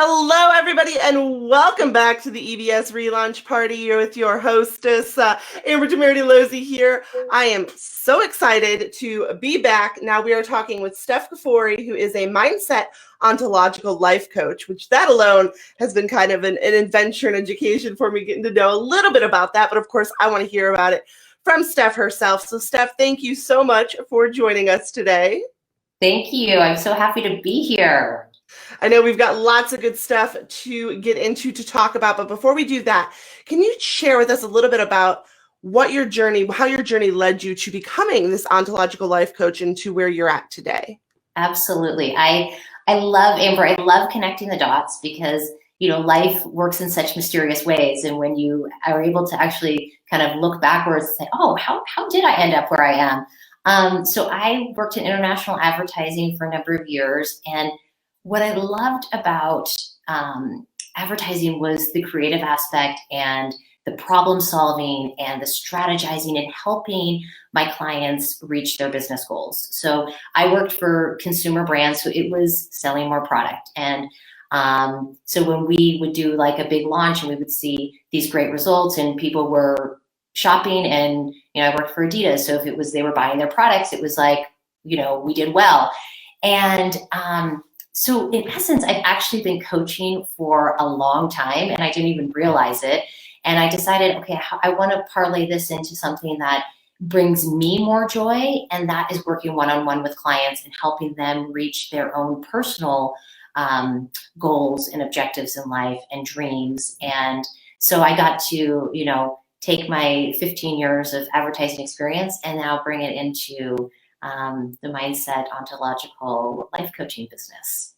Hello, everybody, and welcome back to the EBS relaunch party. You're with your hostess, Amber Tamarity-Losey here. I am so excited to be back. Now we are talking with Steph Kafoury, who is a mindset ontological life coach, which that alone has been kind of an adventure and education for me, getting to know a little bit about that. But of course, I want to hear about it from Steph herself. So Steph, thank you so much for joining us today. Thank you. I'm so happy to be here. I know we've got lots of good stuff to get into, to talk about, but before we do that, can you share with us a little bit about how your journey led you to becoming this ontological life coach and to where you're at today? Absolutely. I love, Amber, I love connecting the dots because, life works in such mysterious ways. And when you are able to actually kind of look backwards and say, oh, how did I end up where I am? So I worked in international advertising for a number of years. And what I loved about advertising was the creative aspect and the problem solving and the strategizing and helping my clients reach their business goals. So I worked for consumer brands, so it was selling more product. And so when we would do like a big launch and we would see these great results and people were shopping, and I worked for Adidas, so if it was they were buying their products, it was like, we did well. And so in essence, I've actually been coaching for a long time and I didn't even realize it. And I decided, okay, I want to parlay this into something that brings me more joy, and that is working one-on-one with clients and helping them reach their own personal goals and objectives in life and dreams. And so I got to, take my 15 years of advertising experience and now bring it into the mindset ontological life coaching business.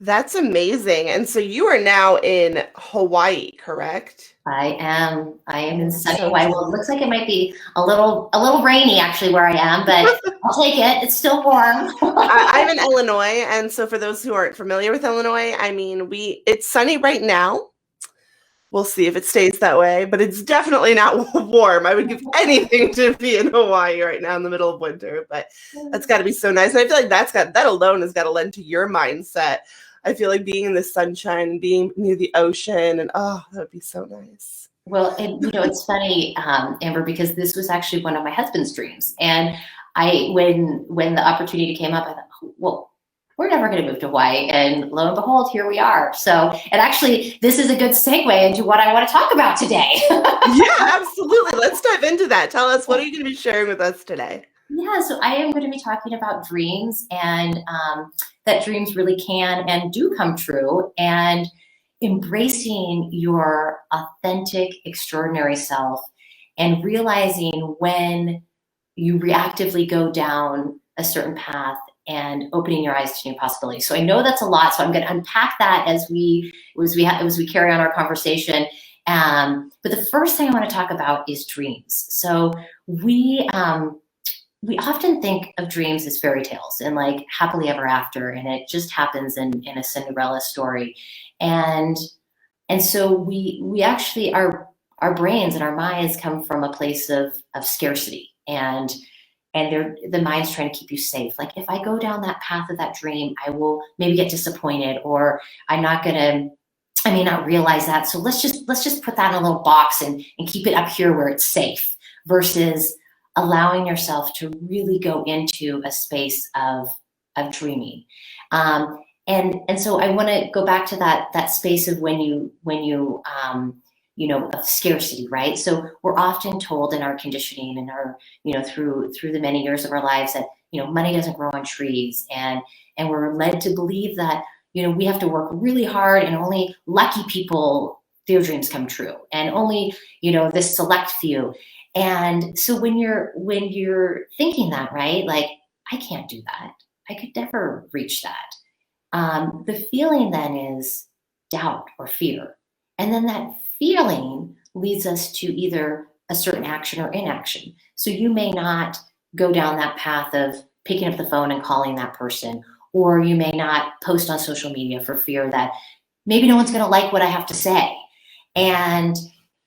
That's amazing. And so you are now in Hawaii, correct? I am in sunny Hawaii. Well, it looks like it might be a little rainy actually where I am, but I'll take it. It's still warm. I'm in Illinois, and so for those who aren't familiar with Illinois, it's sunny right now. We'll see if it stays that way, but it's definitely not warm. I would give anything to be in Hawaii right now in the middle of winter, but that's got to be so nice. And I feel like that alone has got to lend to your mindset. I feel like being in the sunshine, being near the ocean, and that would be so nice. Well, and it's funny, Amber, because this was actually one of my husband's dreams. And when the opportunity came up, I thought, well, we're never going to move to Hawaii. And lo and behold, here we are. So, and actually, this is a good segue into what I want to talk about today. Yeah, absolutely. Let's dive into that. Tell us, what are you going to be sharing with us today? Yeah, so I am going to be talking about dreams, and that dreams really can and do come true, and embracing your authentic, extraordinary self, and realizing when you reactively go down a certain path and opening your eyes to new possibilities. So I know that's a lot, so I'm going to unpack that as we carry on our conversation. But the first thing I want to talk about is dreams. So we often think of dreams as fairy tales and like happily ever after, and it just happens in a Cinderella story. And so we actually, our brains and our minds come from a place of scarcity, and the mind's trying to keep you safe. Like, if I go down that path of that dream, I will maybe get disappointed, or I may not realize that. So let's just put that in a little box and keep it up here where it's safe, versus allowing yourself to really go into a space of dreaming. And so I want to go back to that space of when you of scarcity, right? So we're often told in our conditioning and our, through the many years of our lives that, money doesn't grow on trees, and we're led to believe that, we have to work really hard, and only lucky people, their dreams come true, and only, this select few. And so when you're thinking that, right, like, I can't do that, I could never reach that. The feeling then is doubt or fear. And then that feeling leads us to either a certain action or inaction. So you may not go down that path of picking up the phone and calling that person, or you may not post on social media for fear that maybe no one's going to like what I have to say. And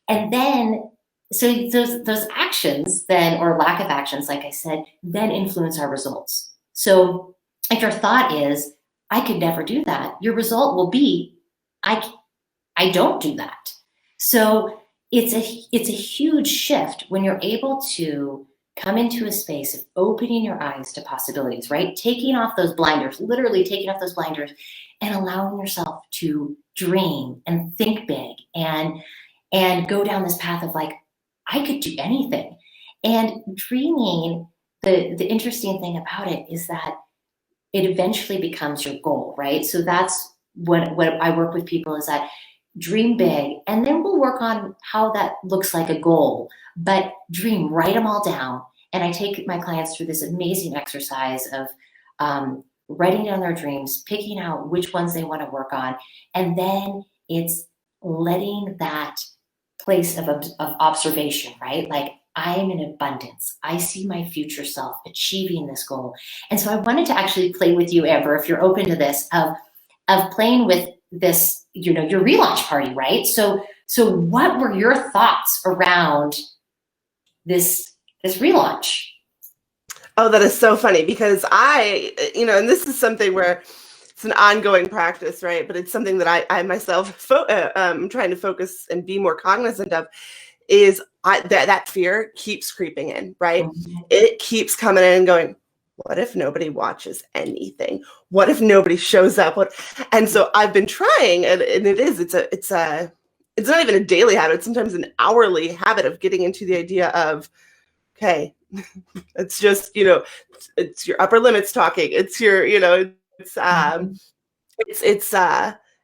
then, so those actions then, or lack of actions, like I said, then influence our results. So if your thought is, I could never do that, your result will be, I don't do that. So it's a huge shift when you're able to come into a space of opening your eyes to possibilities, right? Taking off those blinders, literally taking off those blinders, and allowing yourself to dream and think big and go down this path of like, I could do anything. And dreaming, the interesting thing about it is that it eventually becomes your goal, right? So that's what I work with people is that dream big, and then we'll work on how that looks like a goal, but dream, write them all down. And I take my clients through this amazing exercise of writing down their dreams, picking out which ones they want to work on. And then it's letting that place of observation, right? Like, I am in abundance. I see my future self achieving this goal. And so I wanted to actually play with you, Amber, if you're open to this, of playing with this, your relaunch party, right? So what were your thoughts around this relaunch? Oh, that is so funny because and this is something where it's an ongoing practice, right? But it's something that I myself trying to focus and be more cognizant of is that fear keeps creeping in, right? Mm-hmm. It keeps coming in and going, what if nobody watches anything? What if nobody shows up? And so I've been trying, and it's not even a daily habit, it's sometimes an hourly habit of getting into the idea of, okay, it's just, it's your upper limits talking. It's your,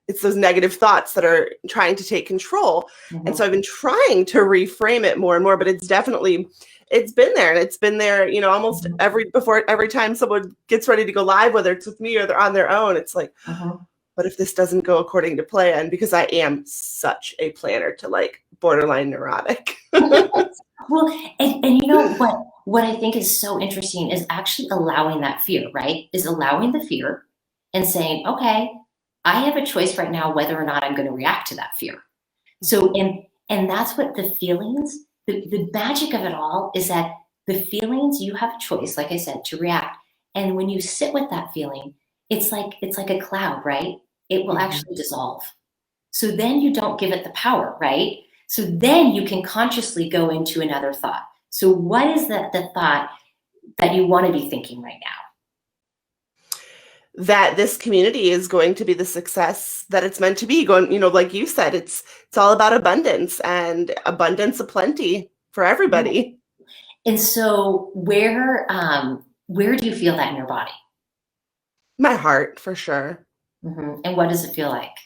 it's those negative thoughts that are trying to take control. Mm-hmm. And so I've been trying to reframe it more and more, but it's been there, and it's been there, almost every time someone gets ready to go live, whether it's with me or they're on their own, it's like, what if this doesn't go according to plan? Because I am such a planner to like borderline neurotic. Well, and you know what I think is so interesting is actually allowing that fear, right? Is allowing the fear and saying, okay, I have a choice right now whether or not I'm going to react to that fear. So, and that's what the feelings, the magic of it all is that the feelings, you have a choice, like I said, to react. And when you sit with that feeling, it's like a cloud, right? It will actually dissolve. So then you don't give it the power, right? So then you can consciously go into another thought. So what is the thought that you want to be thinking right now? That this community is going to be the success that it's meant to be. Going, like you said, it's all about abundance and abundance of plenty for everybody. And so where do you feel that in your body? My heart, for sure. Mm-hmm. And what does it feel like?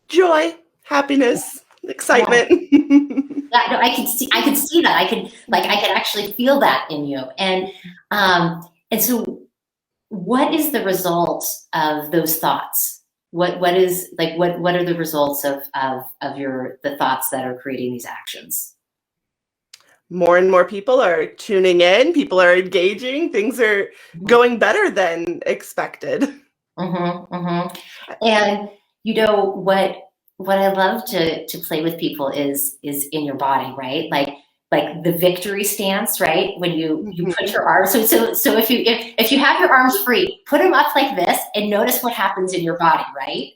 Joy, happiness, excitement. Yeah, no, I could see that. I could actually feel that in you. And so what is the result of those thoughts? What are the results of the thoughts that are creating these actions? More and more people are tuning in. People are engaging. Things are going better than expected. Mm-hmm, mm-hmm. And what I love to play with people is in your body, right? Like the victory stance, right? When you put your arms, so if you have your arms free, put them up like this and notice what happens in your body, right?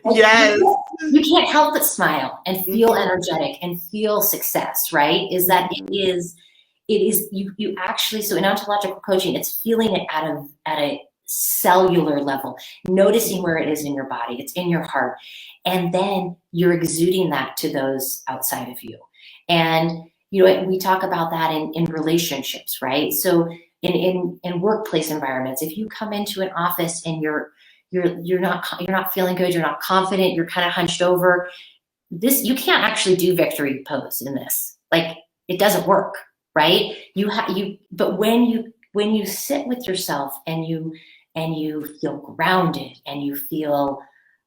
Yes. You can't help but smile and feel energetic and feel success, right? Is that it is you actually, so in ontological coaching, it's feeling it at a cellular level, noticing where it is in your body, it's in your heart, and then you're exuding that to those outside of you. And we talk about that in relationships, right? So in workplace environments, if you come into an office and you're not feeling good, you're not confident, you're kind of hunched over, you can't actually do victory pose in this. Like, it doesn't work, right? But when you sit with yourself and you feel grounded and you feel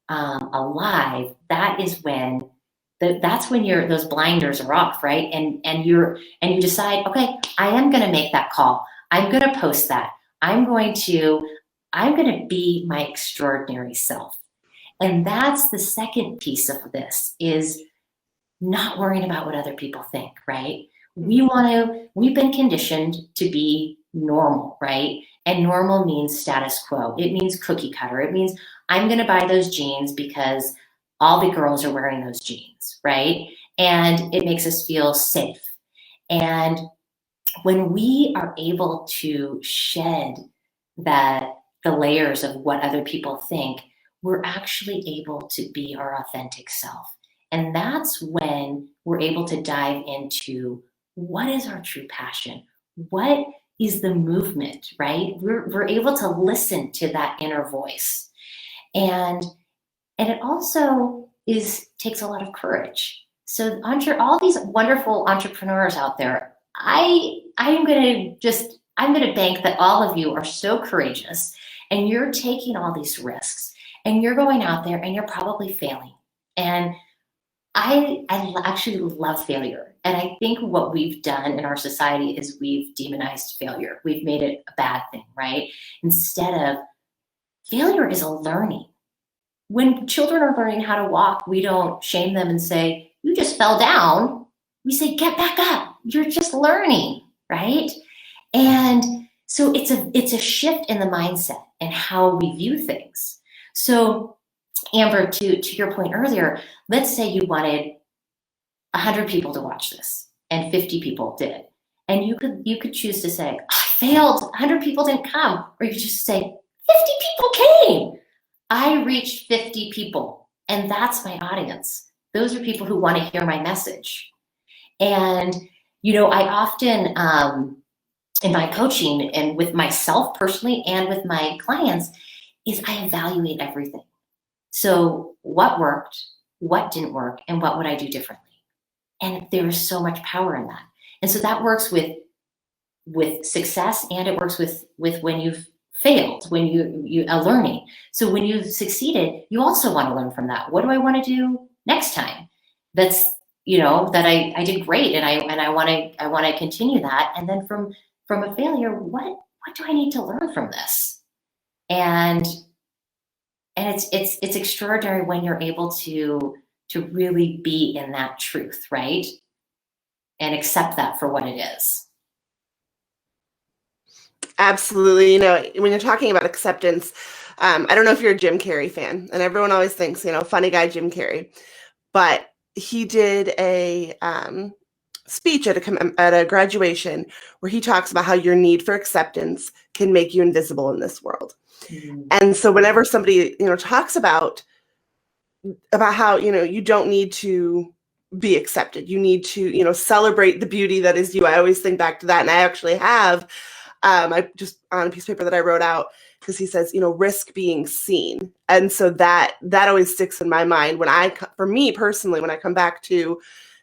alive, that's when those blinders are off, right? And you decide, okay, I am going to make that call. I'm going to post that. I'm going to be my extraordinary self. And that's the second piece of this, is not worrying about what other people think, right? We've been conditioned to be normal, right? And normal means status quo. It means cookie cutter. It means I'm going to buy those jeans because all the girls are wearing those jeans, right? And it makes us feel safe. And when we are able to shed the layers of what other people think, we're actually able to be our authentic self. And that's when we're able to dive into what is our true passion? What is the movement, right? We're able to listen to that inner voice. And it also takes a lot of courage. So all these wonderful entrepreneurs out there, I'm going to bank that all of you are so courageous and you're taking all these risks and you're going out there and you're probably failing. And I actually love failure. And I think what we've done in our society is we've demonized failure. We've made it a bad thing, right? Instead of failure is a learning. When children are learning how to walk, we don't shame them and say, you just fell down. We say, get back up. You're just learning, right? And so it's a shift in the mindset and how we view things. So Amber, to your point earlier, let's say you wanted 100 people to watch this and 50 people did. And you could choose to say, I failed, 100 people didn't come. Or you could just say, 50 people came. I reached 50 people, and that's my audience. Those are people who want to hear my message. And, I often, in my coaching and with myself personally and with my clients, is I evaluate everything. So what worked, what didn't work, and what would I do differently? And there is so much power in that. And so that works with success, and it works with when you've failed, when you are learning. So when you've succeeded, you also want to learn from that. What do I want to do next time? That's, that I did great, and I want to continue that. And then from a failure, what do I need to learn from this? And it's extraordinary when you're able to really be in that truth, right? And accept that for what it is. Absolutely. When you're talking about acceptance, I don't know if you're a Jim Carrey fan, and everyone always thinks, funny guy Jim Carrey, but he did a speech at a graduation where he talks about how your need for acceptance can make you invisible in this world. Mm-hmm. And so whenever somebody, talks about how, you don't need to be accepted, you need to, celebrate the beauty that is you. I always think back to that. And I actually have, I just on a piece of paper that I wrote out, because he says, risk being seen. And so that always sticks in my mind for me personally, when I come back to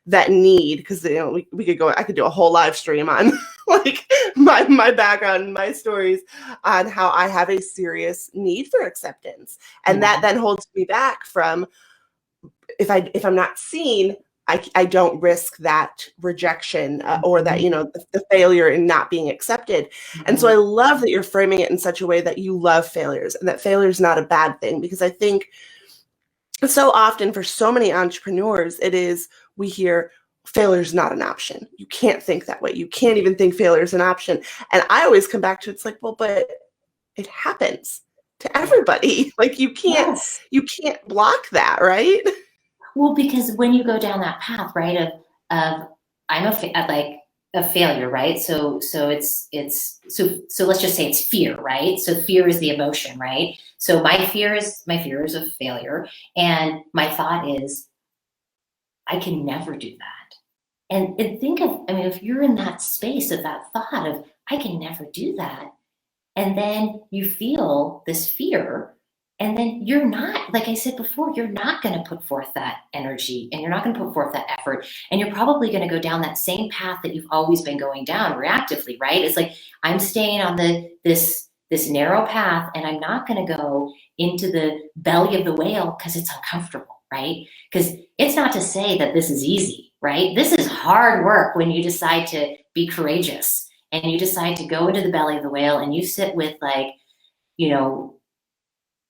that need, because, I could do a whole live stream on like my background, my stories on how I have a serious need for acceptance. And that then holds me back from, if I'm not seen, I don't risk that rejection or that, the failure in not being accepted. Mm-hmm. And so I love that you're framing it in such a way that you love failures and that failure is not a bad thing, because I think so often for so many entrepreneurs, we hear failure is not an option. You can't think that way. You can't even think failure is an option. And I always come back to, it's like, well, but it happens to everybody. Like you can't block that, right? Well, because when you go down that path, right, of I'm a failure, right? So let's just say it's fear, right? So fear is the emotion, right? So my fear is of failure, and my thought is, I can never do that. And think of, if you're in that space of that thought of I can never do that, and then you feel this fear. And then you're not, like I said before, you're not going to put forth that energy, and you're not going to put forth that effort. And you're probably going to go down that same path that you've always been going down reactively, right? It's like, I'm staying on this narrow path, and I'm not going to go into the belly of the whale because it's uncomfortable, right? Because it's not to say that this is easy, right? This is hard work when you decide to be courageous and you decide to go into the belly of the whale, and you sit with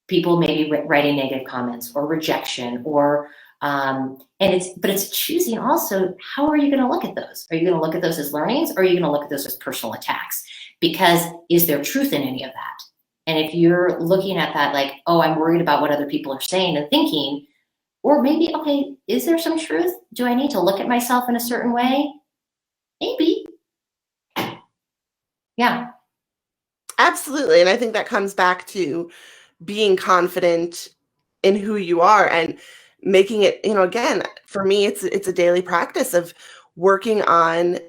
people maybe writing negative comments or rejection or But it's choosing also, how are you going to look at those? Are you going to look at those as learnings, or are you going to look at those as personal attacks? Because is there truth in any of that? And if you're looking at that like, oh, I'm worried about what other people are saying and thinking, or maybe, okay, is there some truth? Do I need to look at myself in a certain way? Maybe. Yeah. Absolutely. And I think that comes back to being confident in who you are and making it, again, for me, it's a daily practice of working on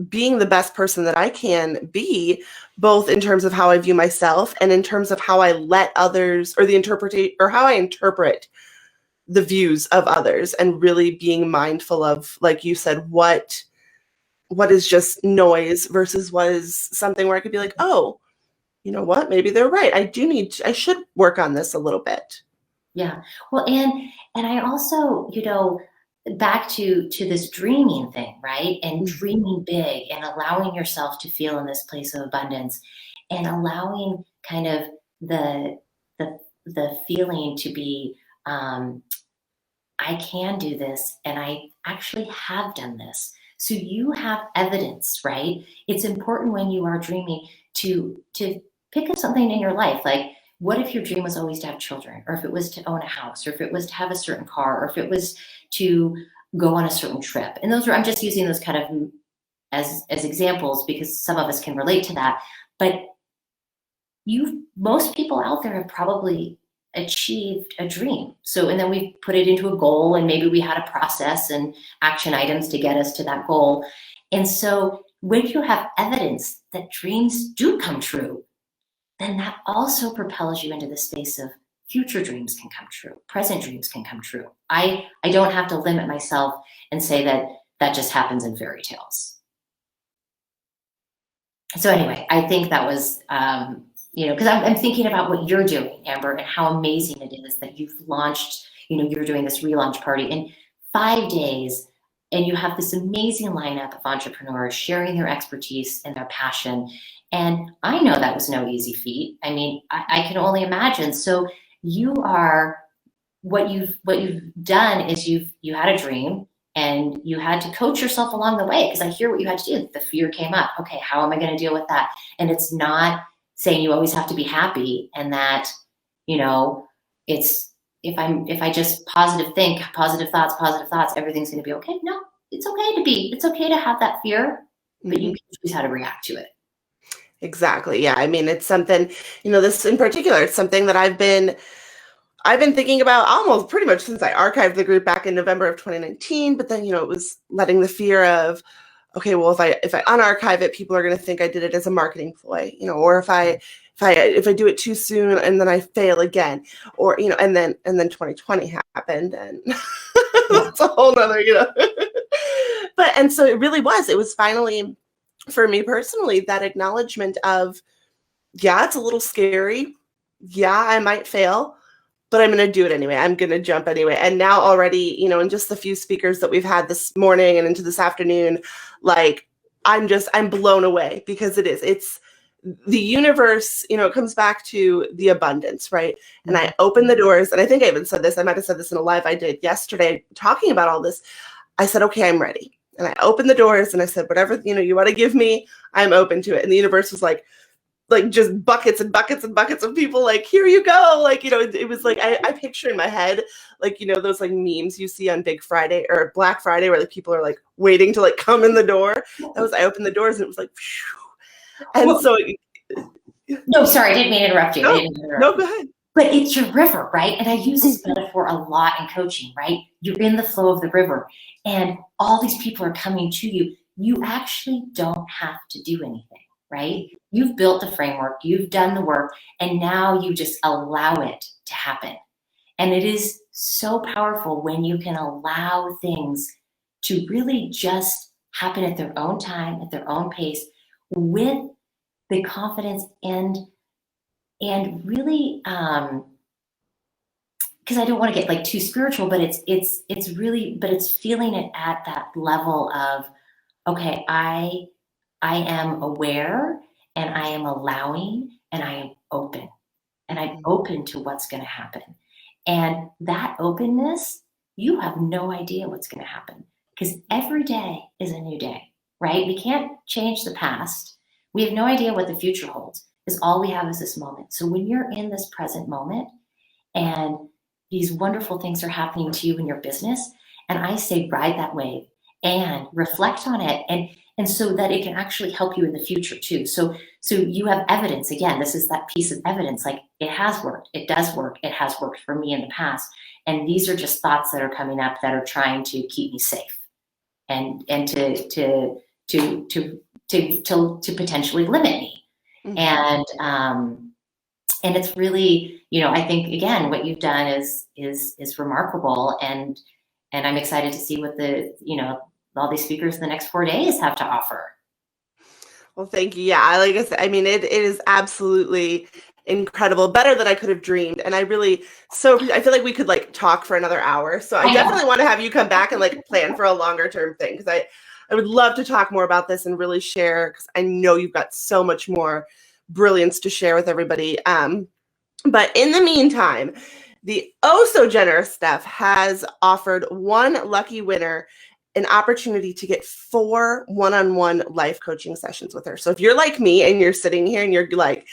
being the best person that I can be, both in terms of how I view myself and in terms of how I let others, or how I interpret the views of others, and really being mindful of, like you said, what is just noise versus what is something where I could be like, oh, you know what? Maybe they're right. I should work on this a little bit. Yeah. Well, and I also, back to this dreaming thing, right? And dreaming big and allowing yourself to feel in this place of abundance, and allowing kind of the feeling to be, I can do this, and I actually have done this. So you have evidence, right? It's important when you are dreaming to pick up something in your life. Like, what if your dream was always to have children, or if it was to own a house, or if it was to have a certain car, or if it was to go on a certain trip? And I'm just using those kind of as examples because some of us can relate to that. But most people out there have probably achieved a dream. So, and then we put it into a goal, and maybe we had a process and action items to get us to that goal. And so when you have evidence that dreams do come true, then that also propels you into the space of future dreams can come true, present dreams can come true. I don't have to limit myself and say that just happens in fairy tales. So anyway, I think that was, because I'm thinking about what you're doing, Amber, and how amazing it is that you've launched, you're doing this relaunch party in 5 days, and you have this amazing lineup of entrepreneurs sharing their expertise and their passion. And I know that was no easy feat. I mean, I can only imagine. So what you've done is you had a dream, and you had to coach yourself along the way, because I hear what you had to do. The fear came up. Okay, how am I going to deal with that? And it's not saying you always have to be happy, and that, it's if I just think positive thoughts, everything's going to be okay. No, it's okay to have that fear, but you can choose how to react to it. Exactly. Yeah. I mean, it's something, this in particular, it's something that I've been thinking about almost pretty much since I archived the group back in November of 2019. But then, it was letting the fear of, okay, well, if I unarchive it, people are going to think I did it as a marketing ploy, or if I do it too soon and then I fail again, or, and then 2020 happened, and it's a whole nother, and so it was finally, for me personally, that acknowledgement of, yeah, it's a little scary. Yeah, I might fail, but I'm going to do it anyway. I'm going to jump anyway. And now already, in just the few speakers that we've had this morning and into this afternoon, like, I'm blown away, because it's the universe, it comes back to the abundance, right? Mm-hmm. And I open the doors, and I think I even said this, I might've said this in a live I did yesterday, talking about all this. I said, okay, I'm ready. And I opened the doors, and I said, whatever, you want to give me, I'm open to it. And the universe was like just buckets and buckets and buckets of people, like, here you go. Like, it was like, I picture in my head, like, those like memes you see on Big Friday or Black Friday, where like people are like waiting to like come in the door. I opened the doors, and it was like, phew. And so. No, sorry, I didn't mean to interrupt you. No, go ahead. But it's your river, right? And I use this metaphor a lot in coaching, right? You're in the flow of the river, and all these people are coming to you. You actually don't have to do anything, right? You've built the framework, you've done the work, and now you just allow it to happen. And it is so powerful when you can allow things to really just happen at their own time, at their own pace, with the confidence and really, because I don't want to get like too spiritual, but it's really, but it's feeling it at that level of, okay, I am aware, and I am allowing, and I am open, and I'm open to what's going to happen. And that openness you have no idea what's going to happen, because every day is a new day, right? We can't change the past. We have no idea what the future holds, because all we have is this moment. So when you're in this present moment and these wonderful things are happening to you in your business, and I say ride that wave and reflect on it, and so that it can actually help you in the future too. So you have evidence. Again, this is that piece of evidence, like it has worked, it does work, it has worked for me in the past. And these are just thoughts that are coming up that are trying to keep me safe and to potentially limit me. Mm-hmm. And it's really, I think again, what you've done is remarkable, and I'm excited to see what all these speakers in the next 4 days have to offer. Well, thank you. Yeah, like I said, I mean, it is absolutely incredible, better than I could have dreamed. And I feel like we could like talk for another hour. So I definitely want to have you come back and like plan for a longer term thing, because I would love to talk more about this and really share, because I know you've got so much more brilliance to share with everybody. But in the meantime, the oh so generous Steph has offered one lucky winner an opportunity to get 4 one-on-one life coaching sessions with her. So if you're like me and you're sitting here and you're like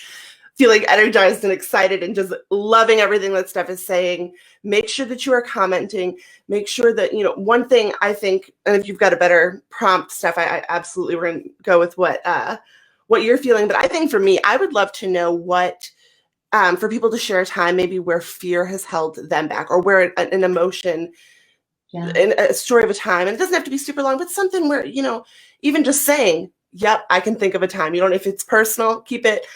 feeling energized and excited and just loving everything that Steph is saying, make sure that you are commenting. Make sure that, one thing I think, and if you've got a better prompt, Steph, I absolutely, we're going to go with what you're feeling. But I think for me, I would love to know what, for people to share a time maybe where fear has held them back, or where an emotion, in a story of a time, and it doesn't have to be super long, but something where, even just saying, yep, I can think of a time. If it's personal, keep it,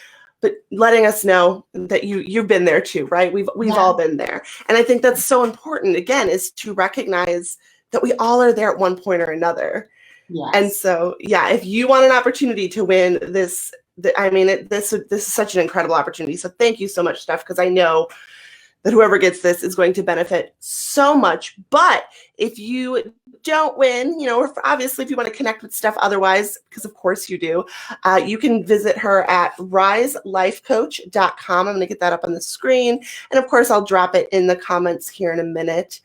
but letting us know that you've been there too, right? We've all been there. And I think that's so important, again, is to recognize that we all are there at one point or another. Yes. And so, if you want an opportunity to win this, this is such an incredible opportunity. So thank you so much, Steph, because I know that whoever gets this is going to benefit so much. But if you don't win, obviously if you want to connect with Steph otherwise, because of course you do, you can visit her at riselifecoach.com. I'm going to get that up on the screen. And of course, I'll drop it in the comments here in a minute.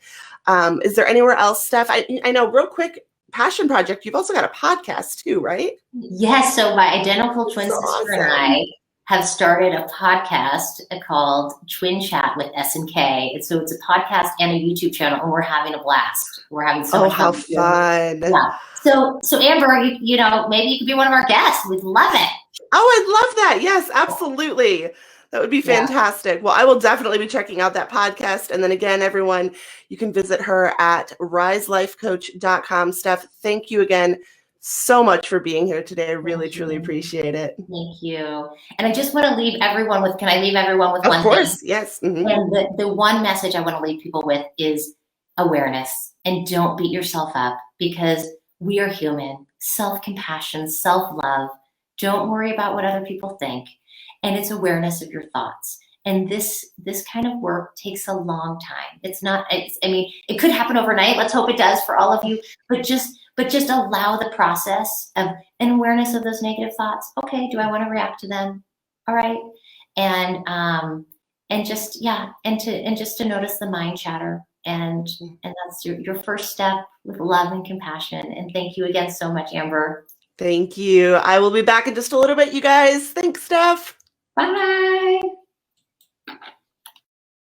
Is there anywhere else, Steph? I know, real quick, passion project, you've also got a podcast too, right? Yes. So my identical twin sister and I have started a podcast called Twin Chat with S&K. And so it's a podcast and a YouTube channel, and we're having a blast. We're having so much fun. Oh, how fun. Yeah. So Amber, maybe you could be one of our guests. We'd love it. Oh, I'd love that. Yes, absolutely. That would be fantastic. Yeah. Well, I will definitely be checking out that podcast. And then again, everyone, you can visit her at riselifecoach.com. Steph, thank you again so much for being here today. I really, truly appreciate it. Thank you. And I just want to leave everyone with, can I leave everyone with one thing? Of course, yes. Mm-hmm. And the one message I want to leave people with is awareness. And don't beat yourself up, because we are human. Self-compassion, self-love. Don't worry about what other people think. And it's awareness of your thoughts. And this kind of work takes a long time. It could happen overnight. Let's hope it does for all of you. But just allow the process of an awareness of those negative thoughts. Okay, do I want to react to them? All right. And just to notice the mind chatter. And that's your first step with love and compassion. And thank you again so much, Amber. Thank you. I will be back in just a little bit, you guys. Thanks, Steph. Bye.